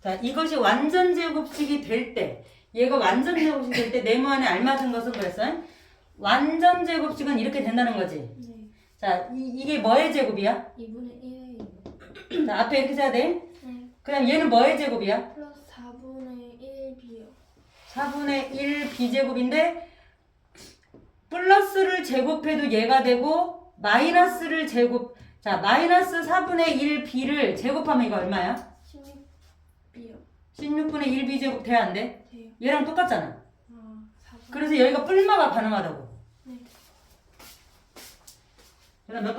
자, 이것이 완전 제곱식이 될 때, 얘가 완전 제곱식이 될 때 네모안에 알맞은 것은 그랬어? 완전 제곱식은 이렇게 된다는 거지. 네. 자, 이게 뭐의 제곱이야? 2분의 1A요. 자, 앞에 이렇게 써야 돼. 네. 그 다음 얘는 뭐의 제곱이야? 플러스 4분의 1B요. 4분의 1 B제곱인데 플러스를 제곱해도 얘가 되고 마이너스를 제곱, 자, 마이너스 4분의 1 B를 제곱하면 이거 얼마야? 16B요. 16분의 1 B제곱 돼야 안 돼? 돼요. 얘랑 똑같잖아. 4분. 그래서 여기가 뿔마가 가능하다고. 네. 그다음 몇 번?